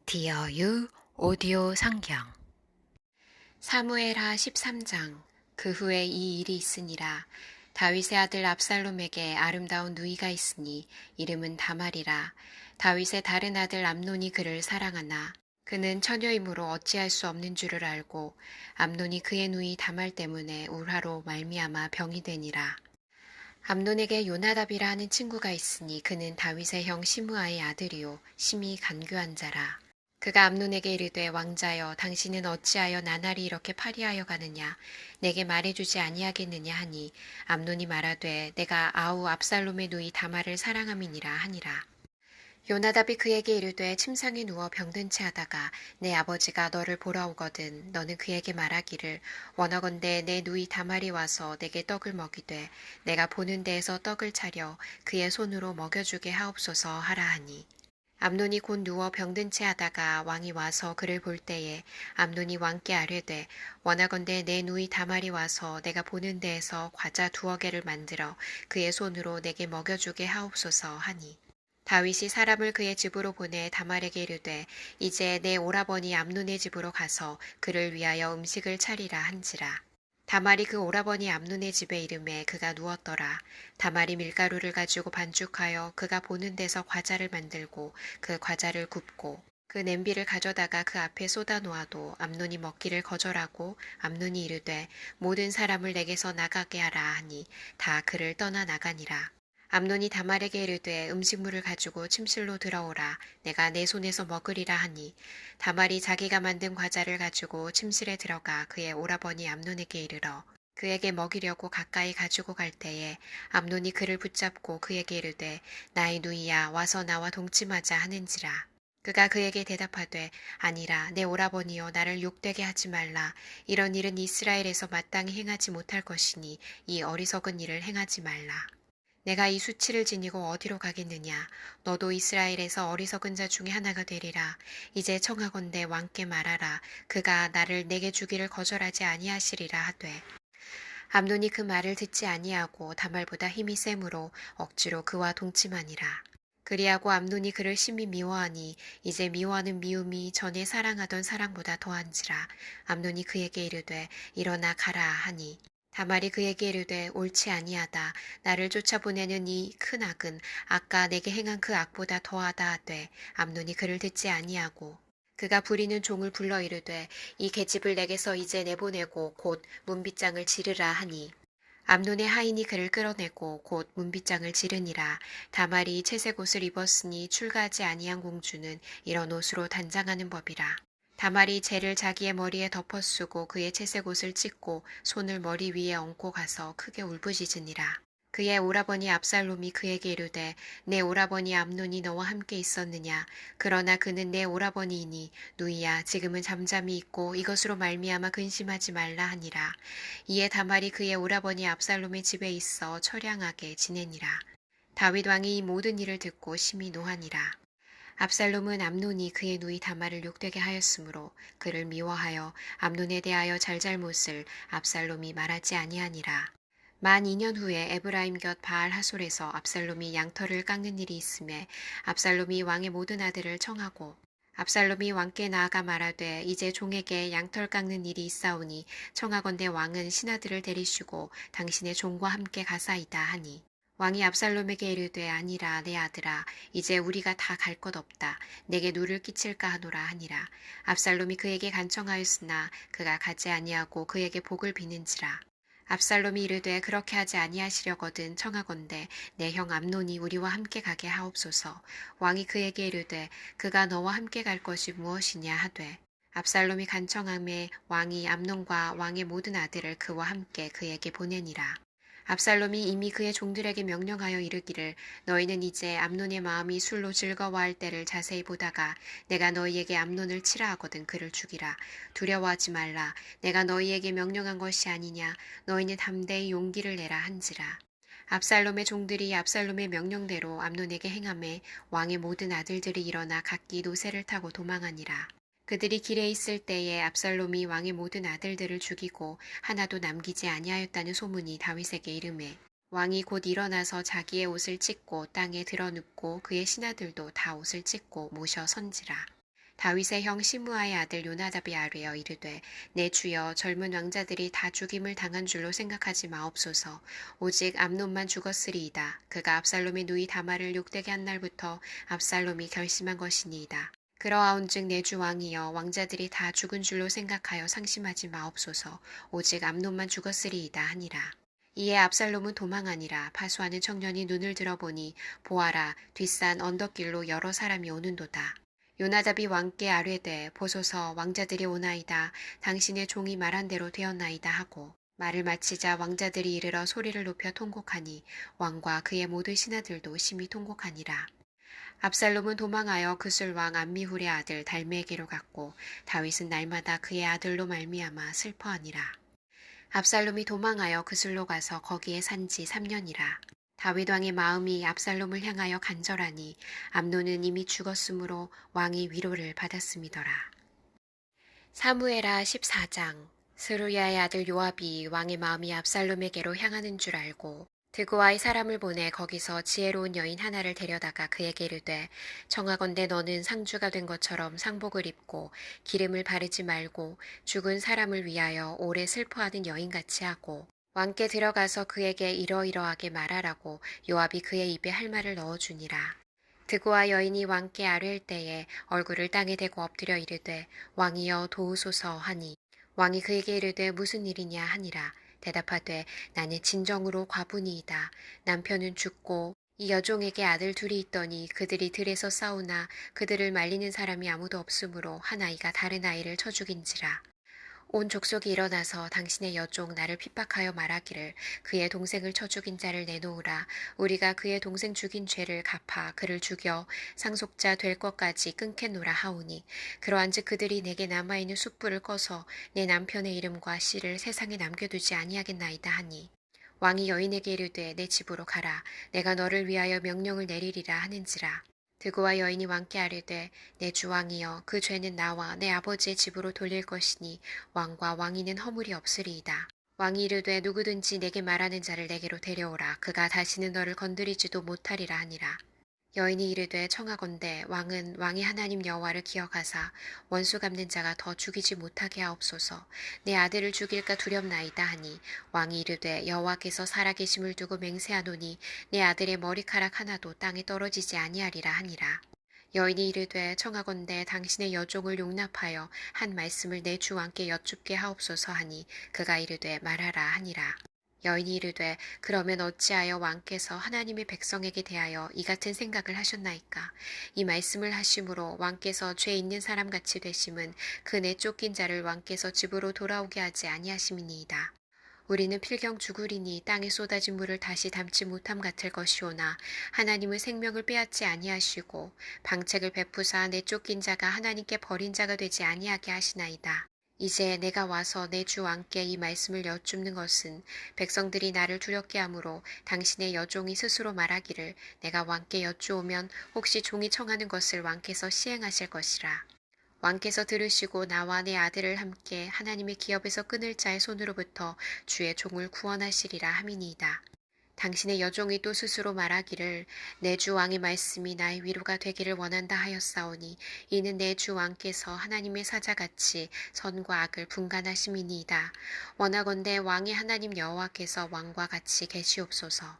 디어 유 오디오 상경 사무엘하 13장. 그 후에 이 일이 있으니라. 다윗의 아들 압살롬에게 아름다운 누이가 있으니 이름은 다말이라. 다윗의 다른 아들 암논이 그를 사랑하나 그는 처녀이므로 어찌할 수 없는 줄을 알고 암논이 그의 누이 다말 때문에 울화로 말미암아 병이 되니라. 암논에게 요나답이라 하는 친구가 있으니 그는 다윗의 형 시므아의 아들이요 심히 간교한 자라. 그가 암논에게 이르되 왕자여 당신은 어찌하여 나날이 이렇게 파리하여 가느냐 내게 말해주지 아니하겠느냐 하니 암논이 말하되 내가 아우 압살롬의 누이 다말을 사랑함이니라 하니라. 요나답이 그에게 이르되 침상에 누워 병든 채 하다가 내 아버지가 너를 보러 오거든 너는 그에게 말하기를 원하건대 내 누이 다말이 와서 내게 떡을 먹이되 내가 보는 데에서 떡을 차려 그의 손으로 먹여주게 하옵소서 하라 하니 암논이 곧 누워 병든 채 하다가 왕이 와서 그를 볼 때에 암논이 왕께 아뢰되 원하건대 내 누이 다말이 와서 내가 보는 데에서 과자 2어 개를 만들어 그의 손으로 내게 먹여주게 하옵소서 하니 다윗이 사람을 그의 집으로 보내 다말에게 이르되 이제 내 오라버니 암논의 집으로 가서 그를 위하여 음식을 차리라 한지라. 다말이 그 오라버니 암논의 집에 이르매 그가 누웠더라. 다말이 밀가루를 가지고 반죽하여 그가 보는 데서 과자를 만들고 그 과자를 굽고 그 냄비를 가져다가 그 앞에 쏟아 놓아도 암논이 먹기를 거절하고 암논이 이르되 모든 사람을 내게서 나가게 하라 하니 다 그를 떠나 나가니라. 암논이 다말에게 이르되 음식물을 가지고 침실로 들어오라 내가 내 손에서 먹으리라 하니 다말이 자기가 만든 과자를 가지고 침실에 들어가 그의 오라버니 암논에게 이르러 그에게 먹이려고 가까이 가지고 갈 때에 암논이 그를 붙잡고 그에게 이르되 나의 누이야 와서 나와 동침하자 하는지라. 그가 그에게 대답하되 아니라 내 오라버니여 나를 욕되게 하지 말라. 이런 일은 이스라엘에서 마땅히 행하지 못할 것이니 이 어리석은 일을 행하지 말라. 내가 이 수치를 지니고 어디로 가겠느냐. 너도 이스라엘에서 어리석은 자 중에 하나가 되리라. 이제 청하건대 왕께 말하라. 그가 나를 내게 주기를 거절하지 아니하시리라 하되 암논이 그 말을 듣지 아니하고 다말보다 힘이 세므로 억지로 그와 동침하니라. 그리하고 암논이 그를 심히 미워하니 이제 미워하는 미움이 전에 사랑하던 사랑보다 더한지라. 암논이 그에게 이르되 일어나 가라 하니 다말이 그에게 이르되 옳지 아니하다. 나를 쫓아보내는 이 큰 악은 아까 내게 행한 그 악보다 더하다 하되 암논이 그를 듣지 아니하고 그가 부리는 종을 불러 이르되 이 계집을 내게서 이제 내보내고 곧 문빗장을 지르라 하니 암논의 하인이 그를 끌어내고 곧 문빗장을 지르니라. 다말이 채색 옷을 입었으니 출가하지 아니한 공주는 이런 옷으로 단장하는 법이라. 다말이 재를 자기의 머리에 덮어쓰고 그의 채색 옷을 찢고 손을 머리 위에 얹고 가서 크게 울부짖으니라. 그의 오라버니 압살롬이 그에게 이르되 내 오라버니 암논이 너와 함께 있었느냐. 그러나 그는 내 오라버니이니 누이야 지금은 잠잠히 있고 이것으로 말미암아 근심하지 말라 하니라. 이에 다말이 그의 오라버니 압살롬의 집에 있어 처량하게 지내니라. 다윗 왕이 이 모든 일을 듣고 심히 노하니라. 압살롬은 암논이 그의 누이 다말을 욕되게 하였으므로 그를 미워하여 암논에 대하여 잘잘못을 압살롬이 말하지 아니하니라. 만 2년 후에 에브라임 곁 바알 하솔에서 압살롬이 양털을 깎는 일이 있음에 압살롬이 왕의 모든 아들을 청하고 압살롬이 왕께 나아가 말하되 이제 종에게 양털 깎는 일이 있사오니 청하건대 왕은 신하들을 데리시고 당신의 종과 함께 가사이다 하니 왕이 압살롬에게 이르되 아니라 내 아들아 이제 우리가 다 갈 것 없다. 내게 누를 끼칠까 하노라 하니라. 압살롬이 그에게 간청하였으나 그가 가지 아니하고 그에게 복을 비는지라. 압살롬이 이르되 그렇게 하지 아니하시려거든 청하건대 내 형 암논이 우리와 함께 가게 하옵소서. 왕이 그에게 이르되 그가 너와 함께 갈 것이 무엇이냐 하되 압살롬이 간청함에 왕이 암논과 왕의 모든 아들을 그와 함께 그에게 보내니라. 압살롬이 이미 그의 종들에게 명령하여 이르기를 너희는 이제 암논의 마음이 술로 즐거워할 때를 자세히 보다가 내가 너희에게 암논을 치라 하거든 그를 죽이라. 두려워하지 말라. 내가 너희에게 명령한 것이 아니냐. 너희는 담대히 용기를 내라 한지라. 압살롬의 종들이 압살롬의 명령대로 암논에게 행하매 왕의 모든 아들들이 일어나 각기 노새를 타고 도망하니라. 그들이 길에 있을 때에 압살롬이 왕의 모든 아들들을 죽이고 하나도 남기지 아니하였다는 소문이 다윗에게 이르매 왕이 곧 일어나서 자기의 옷을 찢고 땅에 드러눕고 그의 신하들도 다 옷을 찢고 모셔 선지라. 다윗의 형 시므아의 아들 요나답이 아뢰어 이르되 내 주여 젊은 왕자들이 다 죽임을 당한 줄로 생각하지 마옵소서. 오직 암논만 죽었으리이다. 그가 압살롬의 누이 다말을 욕되게 한 날부터 압살롬이 결심한 것이니이다. 그러하온즉 내 주 왕이여 왕자들이 다 죽은 줄로 생각하여 상심하지 마옵소서. 오직 암논만 죽었으리이다 하니라. 이에 압살롬은 도망하니라. 파수하는 청년이 눈을 들어보니 보아라 뒷산 언덕길로 여러 사람이 오는도다. 요나답이 왕께 아뢰되 보소서 왕자들이 오나이다. 당신의 종이 말한 대로 되었나이다 하고 말을 마치자 왕자들이 이르러 소리를 높여 통곡하니 왕과 그의 모든 신하들도 심히 통곡하니라. 압살롬은 도망하여 그술왕 암미훌의 아들 달메에게로 갔고 다윗은 날마다 그의 아들로 말미암아 슬퍼하니라. 압살롬이 도망하여 그술로 가서 거기에 산지 3년이라. 다윗 왕의 마음이 압살롬을 향하여 간절하니 암논은 이미 죽었으므로 왕이 위로를 받았음이더라. 사무엘하 14장. 스루야의 아들 요압이 왕의 마음이 압살롬에게로 향하는 줄 알고 드고아의 사람을 보내 거기서 지혜로운 여인 하나를 데려다가 그에게 이르되 청하건대 너는 상주가 된 것처럼 상복을 입고 기름을 바르지 말고 죽은 사람을 위하여 오래 슬퍼하는 여인같이 하고 왕께 들어가서 그에게 이러이러하게 말하라고 요압이 그의 입에 할 말을 넣어주니라. 드고아 여인이 왕께 아뢰일 때에 얼굴을 땅에 대고 엎드려 이르되 왕이여 도우소서 하니 왕이 그에게 이르되 무슨 일이냐 하니라. 대답하되 나는 진정으로 과부니이다. 남편은 죽고 이 여종에게 아들 둘이 있더니 그들이 들에서 싸우나 그들을 말리는 사람이 아무도 없으므로 한 아이가 다른 아이를 쳐 죽인지라. 온 족속이 일어나서 당신의 여종 나를 핍박하여 말하기를 그의 동생을 쳐 죽인 자를 내놓으라. 우리가 그의 동생 죽인 죄를 갚아 그를 죽여 상속자 될 것까지 끊겠노라 하오니 그러한즉 그들이 내게 남아있는 숯불을 꺼서 내 남편의 이름과 씨를 세상에 남겨두지 아니하겠나이다 하니 왕이 여인에게 이르되 내 집으로 가라. 내가 너를 위하여 명령을 내리리라 하는지라. 드고와 여인이 왕께 아뢰되 내 주 왕이여 그 죄는 나와 내 아버지의 집으로 돌릴 것이니 왕과 왕위는 허물이 없으리이다. 왕이 이르되 누구든지 내게 말하는 자를 내게로 데려오라. 그가 다시는 너를 건드리지도 못하리라 하니라. 여인이 이르되 청하건대 왕은 왕의 하나님 여호와를 기억하사 원수 갚는 자가 더 죽이지 못하게 하옵소서. 내 아들을 죽일까 두렵나이다 하니 왕이 이르되 여호와께서 살아계심을 두고 맹세하노니 내 아들의 머리카락 하나도 땅에 떨어지지 아니하리라 하니라. 여인이 이르되 청하건대 당신의 여종을 용납하여 한 말씀을 내 주 왕께 여쭙게 하옵소서 하니 그가 이르되 말하라 하니라. 여인이 이르되 그러면 어찌하여 왕께서 하나님의 백성에게 대하여 이 같은 생각을 하셨나이까. 이 말씀을 하심으로 왕께서 죄 있는 사람같이 되심은 그 내 쫓긴 자를 왕께서 집으로 돌아오게 하지 아니하심이니이다. 우리는 필경 죽으리니 땅에 쏟아진 물을 다시 담지 못함 같을 것이오나 하나님은 생명을 빼앗지 아니하시고 방책을 베푸사 내 쫓긴 자가 하나님께 버린 자가 되지 아니하게 하시나이다. 이제 내가 와서 내 주 왕께 이 말씀을 여쭙는 것은 백성들이 나를 두렵게 하므로 당신의 여종이 스스로 말하기를 내가 왕께 여쭈오면 혹시 종이 청하는 것을 왕께서 시행하실 것이라. 왕께서 들으시고 나와 내 아들을 함께 하나님의 기업에서 끊을 자의 손으로부터 주의 종을 구원하시리라 함이니이다. 당신의 여종이 또 스스로 말하기를 내 주 왕의 말씀이 나의 위로가 되기를 원한다 하였사오니 이는 내 주 왕께서 하나님의 사자같이 선과 악을 분간하심이니이다. 원하건대 왕의 하나님 여호와께서 왕과 같이 계시옵소서.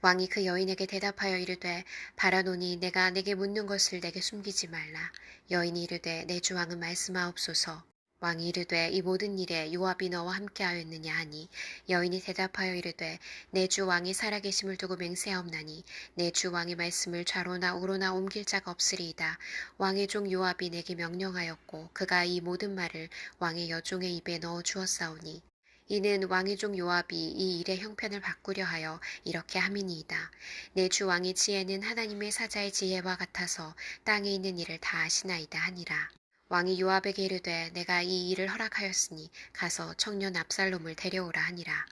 왕이 그 여인에게 대답하여 이르되 바라노니 내가 내게 묻는 것을 내게 숨기지 말라. 여인이 이르되 내 주 왕은 말씀하옵소서. 왕이 이르되 이 모든 일에 요압이 너와 함께하였느냐 하니 여인이 대답하여 이르되 내 주 왕이 살아계심을 두고 맹세하옵나니 내 주 왕의 말씀을 좌로나 우로나 옮길 자가 없으리이다. 왕의 종 요압이 내게 명령하였고 그가 이 모든 말을 왕의 여종의 입에 넣어 주었사오니 이는 왕의 종 요압이 이 일의 형편을 바꾸려 하여 이렇게 함이니이다. 내 주 왕의 지혜는 하나님의 사자의 지혜와 같아서 땅에 있는 일을 다 아시나이다 하니라. 왕이 요압에게 이르되 내가 이 일을 허락하였으니 가서 청년 압살롬을 데려오라 하니라.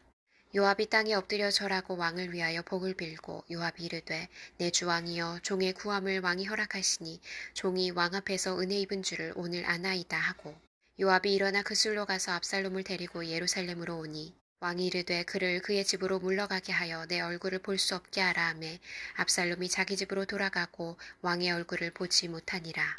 요압이 땅에 엎드려 절하고 왕을 위하여 복을 빌고 요압이 이르되 내 주 왕이여 종의 구함을 왕이 허락하시니 종이 왕 앞에서 은혜 입은 줄을 오늘 아나이다 하고 요압이 일어나 그술로 가서 압살롬을 데리고 예루살렘으로 오니 왕이 이르되 그를 그의 집으로 물러가게 하여 내 얼굴을 볼 수 없게 하라 하매 압살롬이 자기 집으로 돌아가고 왕의 얼굴을 보지 못하니라.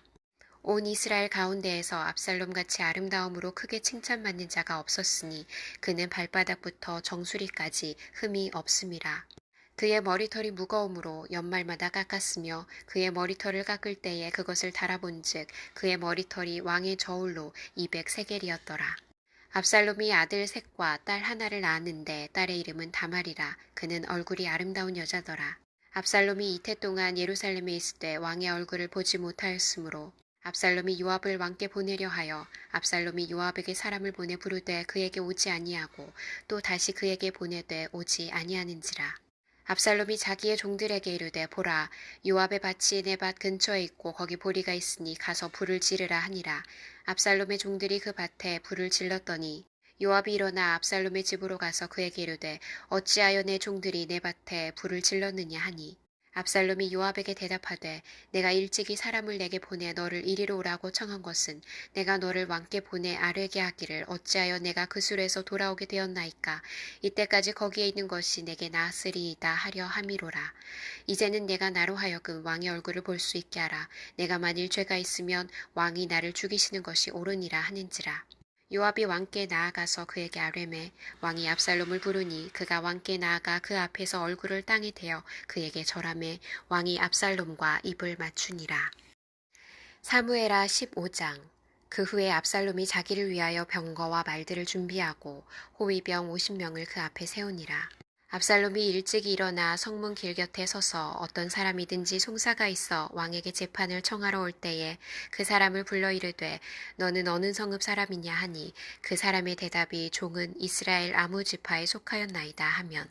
온 이스라엘 가운데에서 압살롬같이 아름다움으로 크게 칭찬받는 자가 없었으니 그는 발바닥부터 정수리까지 흠이 없음이라. 그의 머리털이 무거움으로 연말마다 깎았으며 그의 머리털을 깎을 때에 그것을 달아본즉 그의 머리털이 왕의 저울로 200세겔이었더라. 압살롬이 아들 셋과 딸 하나를 낳았는데 딸의 이름은 다말이라. 그는 얼굴이 아름다운 여자더라. 압살롬이 이태 동안 예루살렘에 있을 때 왕의 얼굴을 보지 못하였으므로 압살롬이 요압을 왕께 보내려 하여 압살롬이 요압에게 사람을 보내 부르되 그에게 오지 아니하고 또 다시 그에게 보내되 오지 아니하는지라. 압살롬이 자기의 종들에게 이르되 보라 요압의 밭이 내 밭 근처에 있고 거기 보리가 있으니 가서 불을 지르라 하니라. 압살롬의 종들이 그 밭에 불을 질렀더니 요압이 일어나 압살롬의 집으로 가서 그에게 이르되 어찌하여 내 종들이 내 밭에 불을 질렀느냐 하니 압살롬이 요압에게 대답하되 내가 일찍이 사람을 내게 보내 너를 이리로 오라고 청한 것은 내가 너를 왕께 보내 아뢰게 하기를 어찌하여 내가 그 술에서 돌아오게 되었나이까. 이때까지 거기에 있는 것이 내게 나으리이다 하려 함이로라. 이제는 내가 나로 하여금 왕의 얼굴을 볼 수 있게 하라. 내가 만일 죄가 있으면 왕이 나를 죽이시는 것이 옳으니라 하는지라. 요압이 왕께 나아가서 그에게 아뢰매 왕이 압살롬을 부르니 그가 왕께 나아가 그 앞에서 얼굴을 땅에 대어 그에게 절하매 왕이 압살롬과 입을 맞추니라. 사무엘하 15장. 그 후에 압살롬이 자기를 위하여 병거와 말들을 준비하고 호위병 50명을 그 앞에 세우니라. 압살롬이 일찍 일어나 성문 길 곁에 서서 어떤 사람이든지 송사가 있어 왕에게 재판을 청하러 올 때에 그 사람을 불러 이르되 너는 어느 성읍 사람이냐 하니 그 사람의 대답이 종은 이스라엘 아무 지파에 속하였나이다 하면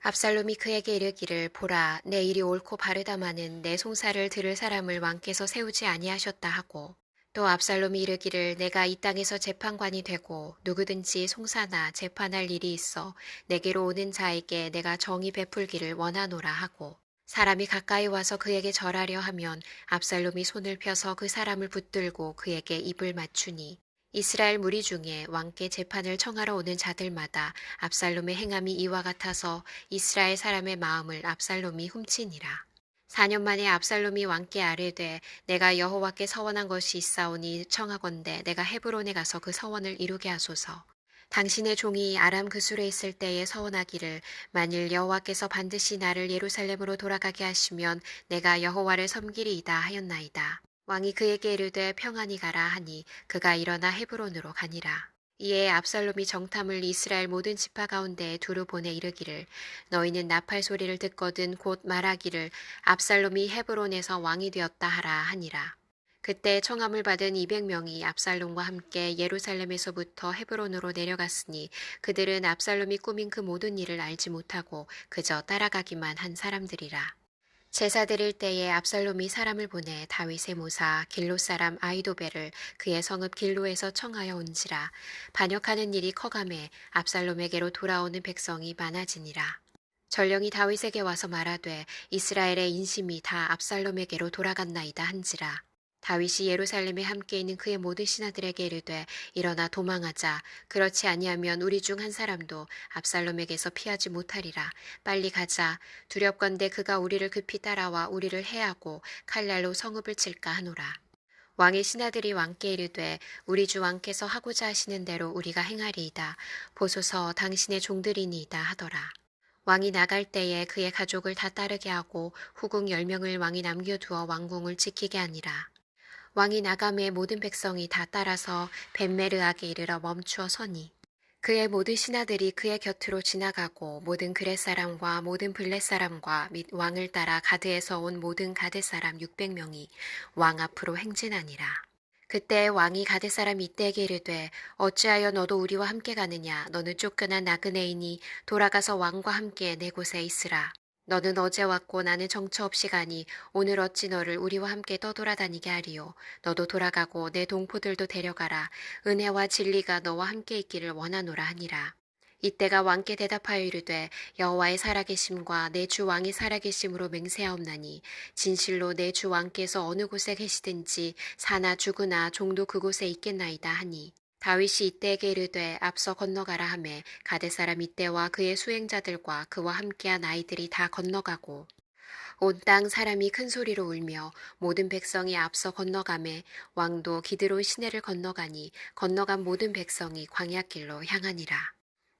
압살롬이 그에게 이르기를 보라 내 일이 옳고 바르다마는 내 송사를 들을 사람을 왕께서 세우지 아니하셨다 하고 또 압살롬이 이르기를 내가 이 땅에서 재판관이 되고 누구든지 송사나 재판할 일이 있어 내게로 오는 자에게 내가 정의 베풀기를 원하노라 하고 사람이 가까이 와서 그에게 절하려 하면 압살롬이 손을 펴서 그 사람을 붙들고 그에게 입을 맞추니 이스라엘 무리 중에 왕께 재판을 청하러 오는 자들마다 압살롬의 행함이 이와 같아서 이스라엘 사람의 마음을 압살롬이 훔치니라. 4년 만에 압살롬이 왕께 아뢰되 내가 여호와께 서원한 것이 있사오니 청하건대 내가 헤브론에 가서 그 서원을 이루게 하소서. 당신의 종이 아람 그술에 있을 때에 서원하기를 만일 여호와께서 반드시 나를 예루살렘으로 돌아가게 하시면 내가 여호와를 섬기리이다 하였나이다. 왕이 그에게 이르되 평안히 가라 하니 그가 일어나 헤브론으로 가니라. 이에 압살롬이 정탐을 이스라엘 모든 지파 가운데에 두루 보내 이르기를 너희는 나팔 소리를 듣거든 곧 말하기를 압살롬이 헤브론에서 왕이 되었다 하라 하니라. 그때 청함을 받은 200명이 압살롬과 함께 예루살렘에서부터 헤브론으로 내려갔으니 그들은 압살롬이 꾸민 그 모든 일을 알지 못하고 그저 따라가기만 한 사람들이라. 제사 드릴 때에 압살롬이 사람을 보내 다윗의 모사 길로 사람 아히도벨을 그의 성읍 길로에서 청하여 온지라. 반역하는 일이 커가매 압살롬에게로 돌아오는 백성이 많아지니라. 전령이 다윗에게 와서 말하되 이스라엘의 인심이 다 압살롬에게로 돌아갔나이다 한지라. 다윗이 예루살렘에 함께 있는 그의 모든 신하들에게 이르되 일어나 도망하자. 그렇지 아니하면 우리 중 한 사람도 압살롬에게서 피하지 못하리라. 빨리 가자. 두렵건대 그가 우리를 급히 따라와 우리를 해하고 칼날로 성읍을 칠까 하노라. 왕의 신하들이 왕께 이르되 우리 주 왕께서 하고자 하시는 대로 우리가 행하리이다. 보소서 당신의 종들이니이다 하더라. 왕이 나갈 때에 그의 가족을 다 따르게 하고 후궁 10명을 왕이 남겨두어 왕궁을 지키게 하니라. 왕이 나감에 모든 백성이 다 따라서 벳메르악에 이르러 멈추어 서니 그의 모든 신하들이 그의 곁으로 지나가고 모든 그렛 사람과 모든 블렛 사람과 및 왕을 따라 가드에서 온 모든 가드 사람 600명이 왕 앞으로 행진하니라. 그때 왕이 가드 사람 이때에게 이르되 어찌하여 너도 우리와 함께 가느냐. 너는 쫓겨난 나그네이니 돌아가서 왕과 함께 내 곳에 있으라. 너는 어제 왔고 나는 정처 없이 가니 오늘 어찌 너를 우리와 함께 떠돌아다니게 하리요. 너도 돌아가고 내 동포들도 데려가라. 은혜와 진리가 너와 함께 있기를 원하노라 하니라. 이때가 왕께 대답하여 이르되 여호와의 살아계심과 내 주 왕이 살아계심으로 맹세하옵나니 진실로 내 주 왕께서 어느 곳에 계시든지 사나 죽으나 종도 그곳에 있겠나이다 하니 다윗이 이때에게 이르되 앞서 건너가라 하매 가데 사람 이때와 그의 수행자들과 그와 함께한 아이들이 다 건너가고 온 땅 사람이 큰 소리로 울며 모든 백성이 앞서 건너가매 왕도 기드론 시내를 건너가니 건너간 모든 백성이 광야길로 향하니라.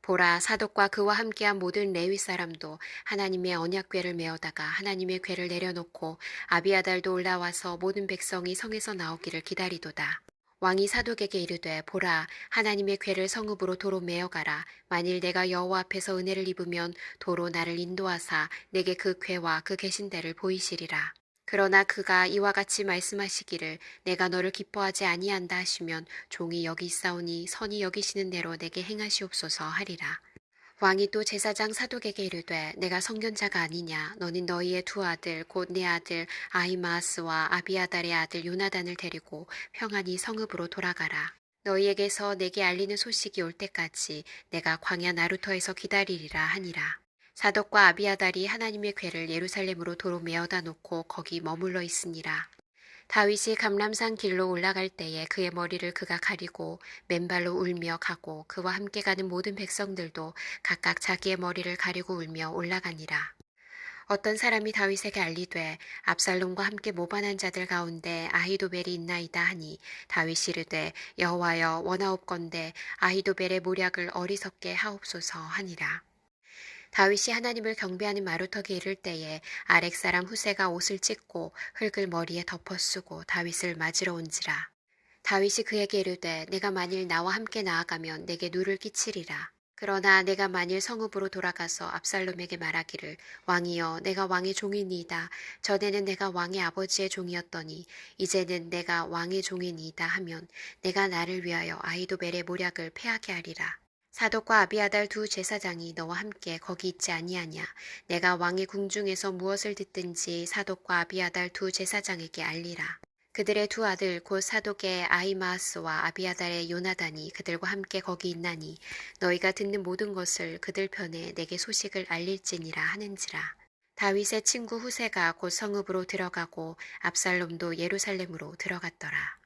보라, 사독과 그와 함께한 모든 레위 사람도 하나님의 언약궤를 메어다가 하나님의 궤를 내려놓고 아비아달도 올라와서 모든 백성이 성에서 나오기를 기다리도다. 왕이 사독에게 이르되 보라, 하나님의 궤를 성읍으로 도로 메어가라. 만일 내가 여호와 앞에서 은혜를 입으면 도로 나를 인도하사 내게 그 궤와 그 계신 데를 보이시리라. 그러나 그가 이와 같이 말씀하시기를 내가 너를 기뻐하지 아니한다 하시면 종이 여기 있사오니 선이 여기시는 대로 내게 행하시옵소서 하리라. 왕이 또 제사장 사독에게 이르되 내가 선견자가 아니냐. 너는 너희의 두 아들 곧 내 아들 아히마아스와 아비아달의 아들 요나단을 데리고 평안히 성읍으로 돌아가라. 너희에게서 내게 알리는 소식이 올 때까지 내가 광야 나루터에서 기다리리라 하니라. 사독과 아비아달이 하나님의 궤를 예루살렘으로 도로 메어다 놓고 거기 머물러 있으니라. 다윗이 감람산 길로 올라갈 때에 그의 머리를 그가 가리고 맨발로 울며 가고 그와 함께 가는 모든 백성들도 각각 자기의 머리를 가리고 울며 올라가니라. 어떤 사람이 다윗에게 알리되 압살롬과 함께 모반한 자들 가운데 아히도벨이 있나이다 하니 다윗이 이르되 여호와여 원하옵건대 아히도벨의 모략을 어리석게 하옵소서 하니라. 다윗이 하나님을 경배하는 마루턱에 이를 때에 아렉 사람 후세가 옷을 찢고 흙을 머리에 덮어 쓰고 다윗을 맞으러 온지라. 다윗이 그에게 이르되 내가 만일 나와 함께 나아가면 내게 누를 끼치리라. 그러나 내가 만일 성읍으로 돌아가서 압살롬에게 말하기를 왕이여 내가 왕의 종이니이다. 전에는 내가 왕의 아버지의 종이었더니 이제는 내가 왕의 종이니이다 하면 내가 나를 위하여 아히도벨의 모략을 패하게 하리라. 사독과 아비아달 두 제사장이 너와 함께 거기 있지 아니하냐. 내가 왕의 궁중에서 무엇을 듣든지 사독과 아비아달 두 제사장에게 알리라. 그들의 두 아들 곧 사독의 아히마아스와 아비아달의 요나단이 그들과 함께 거기 있나니 너희가 듣는 모든 것을 그들 편에 내게 소식을 알릴지니라 하는지라. 다윗의 친구 후세가 곧 성읍으로 들어가고 압살롬도 예루살렘으로 들어갔더라.